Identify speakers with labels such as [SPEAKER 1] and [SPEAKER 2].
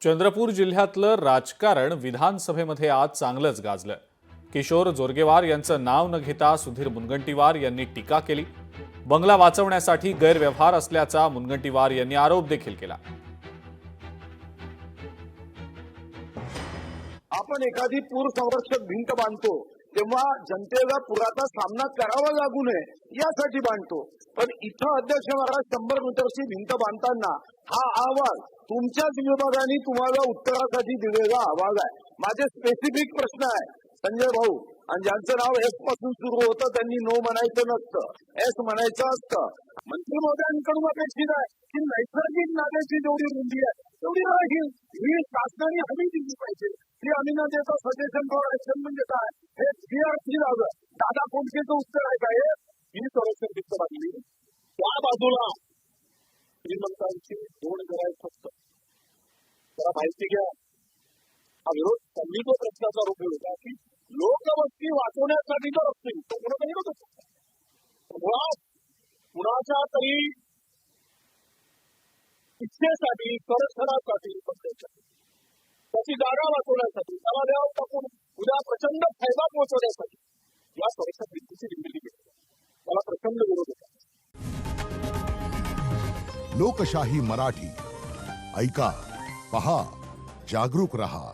[SPEAKER 1] चंद्रपूर जिल्ह्यातलं राजकारण विधानसभेमध्ये आज चांगलंच गाजलं। किशोर जोरगेवार यांचं नाव न घेता सुधीर मुनगंटीवार यांनी टीका केली। बंगला वाचवण्यासाठी गैरव्यवहार असल्याचा मुनगंटीवार यांनी आरोप देखील केला।
[SPEAKER 2] आपण एखादी पूर संरक्षक भिंत बांधतो तेव्हा जनतेला पुराचा सामना करावा लागू नये यासाठी बांधतो, पण इथं अध्यक्ष महाराज 100 मीटरची भिंत बांधताना हा अहवाल तुमच्याच विभागाने तुम्हाला उत्तरासाठी दिलेला अहवाल आहे। माझे स्पेसिफिक प्रश्न आहे संजय भाऊ, आणि ज्यांचं नाव एस पासून सुरू होतं त्यांनी नो म्हणायचं नसतं, एस म्हणायचं असतं। मंत्री महोदयांकडून अपेक्षित आहे की नैसर्गिक नाल्याची जेवढी रुंदी आहे तेवढी राहील ही शासनाने हमी दिली पाहिजे। ती आम्ही न देता सजेशन फॉर ऍक्शन म्हणजे काय हे सीआरसी लागलं। दादा कोणतेचं उत्तर आहे काय ही संरक्षण भिंत बांधली, त्या बाजूला श्रीमंतांची 2 घर आहेत फक्त। त्याला माहिती घ्या, हा विरोध त्यांनी तो प्रश्नाचा रूप होता की लोकवस्ती वाचवण्यासाठी तो असतील तो बरोबर विरोध होता। मुळात कुणाच्या तरी इच्छेसाठी करसरासाठी त्याची जागा वाचवण्यासाठी त्याला द्याव टाकून उद्या प्रचंड फायदा पोहोचवण्यासाठी या संरक्षण भिंतीची निर्मिती केली, त्याला प्रचंड विरोध होता।
[SPEAKER 3] लोकशाही मराठी ऐका, पहा, जागरूक रहा।